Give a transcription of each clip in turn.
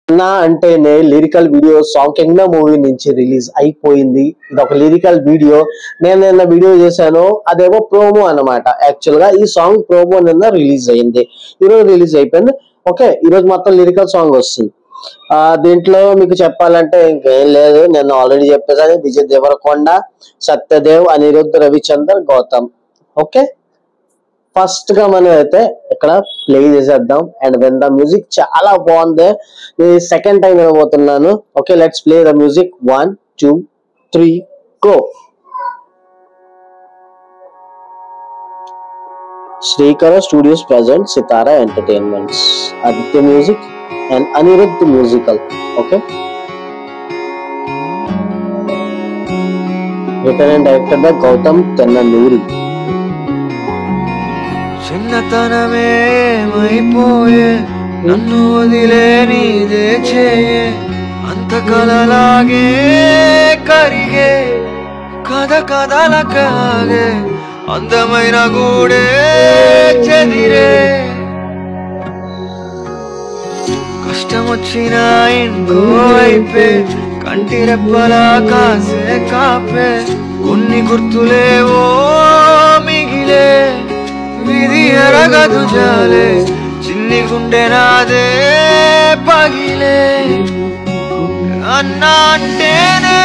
అన్నా అంటేనే lyrical video song Kingdom movie నుంచి రిలీజ్ అయిపోయింది. ఇది ఒక లిరికల్ వీడియో. నేను నిన్న వీడియో చేశాను, అదేమో ప్రోమో అన్నమాట. యాక్చువల్ గా ఈ సాంగ్ ప్రోమో నిన్న రిలీజ్ అయింది, ఈరోజు రిలీజ్ అయిపోయింది. ఓకే, ఈరోజు మొత్తం లిరికల్ సాంగ్ వస్తుంది. దీంట్లో మీకు చెప్పాలంటే ఇంకేం లేదు, నేను ఆల్రెడీ చెప్పేసాను. విజయ్ దేవరకొండ, సత్యదేవ్, అనిరుద్ధ్, రవిచందర్, గౌతమ్. ఓకే, ఫస్ట్ గా మనం అయితే ఇక్కడ ప్లే చేసేద్దాం అండ్ విన్ ద మ్యూజిక్. చాలా బాగుంది, నేను సెకండ్ టైం వినబోతున్నాను. Okay, let's play the music. 1 2 3 go. Srikara Studios present Sitara Entertainments, Aditya Music and Anirudh Musical. Okay, written and directed by Gautam Tennanuri. చిన్నతనమే మైపోయే నన్ను వదిలే నీదే చేయే అంత కలలాగే కరిగే కథ కథలకాగే అందమైన గూడే చెదిరే కష్టం వచ్చిన ఇంకో వైపే కంటి రెప్పలా కాసే కాపే కొన్ని గుర్తులేవో మిగిలే విధి ఎరగదు జాలే చిన్ని గుండె నాదే పగిలే అన్నా అంటేనే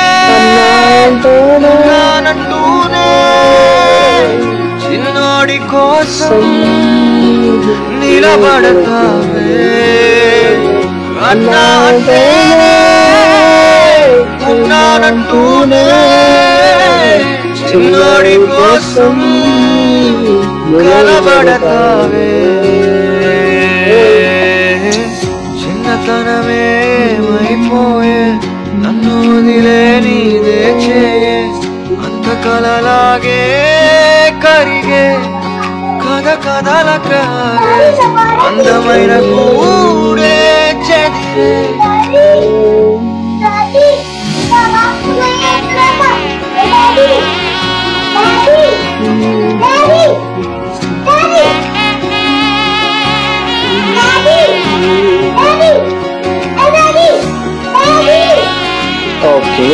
నానంటూనే చిన్నోడి కోసం నిలబడతావే అన్నా అంటేనే నానంటూనే చిన్నోడి కోసం కలబడతావే చిన్నతనమే మైపోయే నన్ను వదిలే నీదే చేయే అంత కలలాగే కరిగే కథ కథలకాగే అందమైన గూడే చెదిరే ఓకే,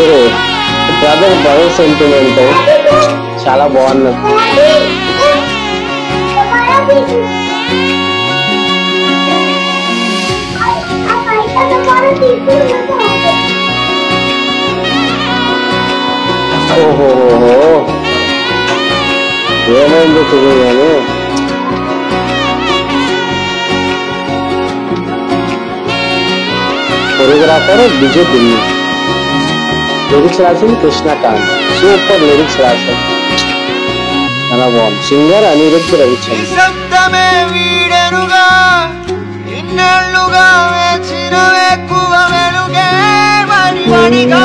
బ్రదర్ సెంటిమెంట్ చాలా బాగుంది. ఓహో, ఏమైందో తెలియదు కానీ కొరియోగ్రాఫర్ విజయ్ దిల్లి, లిరిక్స్ రాసింది కృష్ణకాంత్. సూపర్ లిరిక్స్ రాశారు, చాలా బాగుంది. సింగర్ అనిరుద్ధ్ రవిచంద్రన్. వీడనుగా ఇన్నేళ్లుగా వేచిన ఎక్కువ వెలుగే వడివడిగా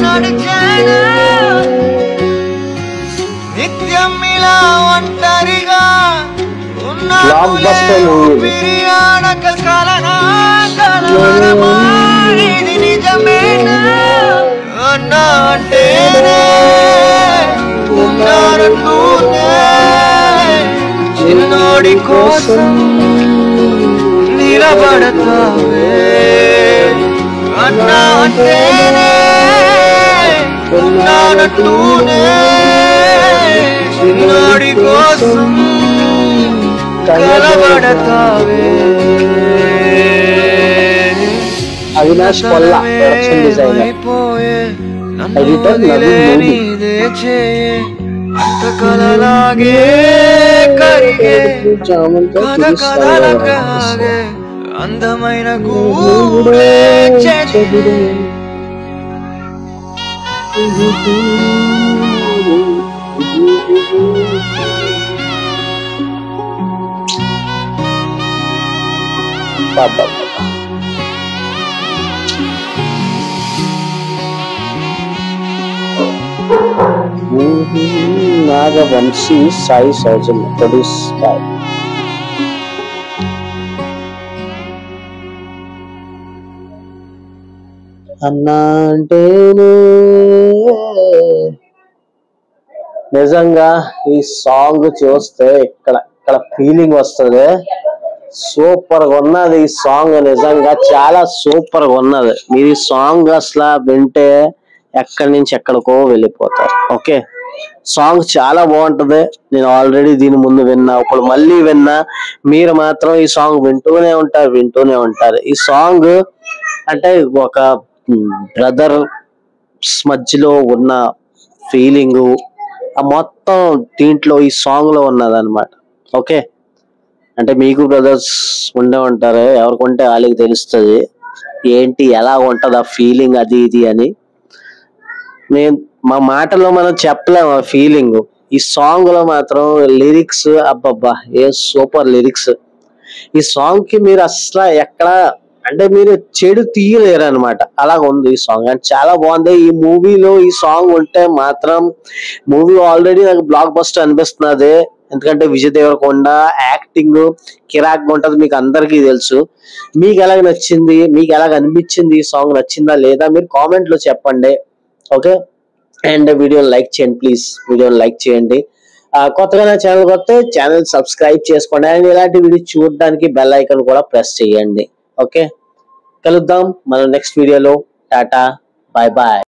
నడిచేనా నిత్యం ఇలా ఒంటరిగా బ్లాక్ బస్టర్ మూవీ. బిర్యానక కలనా కలవరమానిది నిజమేనా అన్నా అంటేనే ఉన్నానంటూనే చిన్నోడి కోసం నిలబడతావే అన్నా అంటేనే ఉన్నానంటూనే చిన్నోడి కోసం కలబడతావే Avinash Kolla production designer, editor Naveen Modi. అంత కలలాగే కరిగే కథ కథలకాగే అందమైన గూడే చెదిరే నాగవంశీ, సాయి సౌజన్య, ప్రొడ్యూస్ బై అన్నా అంటేనే. నిజంగా ఈ సాంగ్ చూస్తే ఇక్కడ ఫీలింగ్ వస్తుంది. సూపర్ గా ఉన్నది ఈ సాంగ్, నిజంగా చాలా సూపర్ గా ఉన్నది. మీరు ఈ సాంగ్ అసలు వింటే ఎక్కడి నుంచి ఎక్కడికో వెళ్ళిపోతారు. ఓకే, సాంగ్ చాలా బాగుంటది. నేను ఆల్రెడీ దీని ముందు విన్నా, ఇప్పుడు మళ్ళీ విన్నా. మీరు మాత్రం ఈ సాంగ్ వింటూనే ఉంటారు. ఈ సాంగ్ అంటే ఒక బ్రదర్ మధ్యలో ఉన్న ఫీలింగ్ మొత్తం దీంట్లో ఈ సాంగ్ లో ఉన్నది అనమాట. ఓకే, అంటే మీకు బ్రదర్స్ ఉండే ఉంటారు, ఎవరికుంటే వాళ్ళకి తెలుస్తుంది ఏంటి ఎలా ఉంటది ఆ ఫీలింగ్ అది ఇది అని. నేను మా మాటలో మనం చెప్పలేము ఆ ఫీలింగ్. ఈ సాంగ్ లో మాత్రం లిరిక్స్ అబ్బబ్బా ఏ సూపర్ లిరిక్స్. ఈ సాంగ్ కి మీరు అసలు ఎక్కడ అంటే మీరు చెడు తీయలేరు అనమాట, అలాగ ఉంది ఈ సాంగ్. అండ్ చాలా బాగుంది. ఈ మూవీలో ఈ సాంగ్ ఉంటే మాత్రం మూవీ ఆల్రెడీ నాకు బ్లాక్ బస్టర్ అనిపిస్తున్నది. ఎందుకంటే విజయ్ దేవరకొండ యాక్టింగ్ కిరాక్ ఉంటది, మీకు అందరికీ తెలుసు. మీకు ఎలాగ నచ్చింది, మీకు ఎలాగ అనిపించింది, ఈ సాంగ్ నచ్చిందా లేదా మీరు కామెంట్ లో చెప్పండి. ఓకే, అండ్ వీడియోని లైక్ చేయండి ప్లీజ్, వీడియోని లైక్ చేయండి. కొత్తగా నా ఛానల్ కొత్త ఛానల్ సబ్స్క్రైబ్ చేసుకోండి. అండ్ ఇలాంటి వీడియో చూడడానికి బెల్ ఐకాన్ కూడా ప్రెస్ చేయండి. ఓకే, కలుద్దాం మనం నెక్స్ట్ వీడియోలో. Tata, bye bye.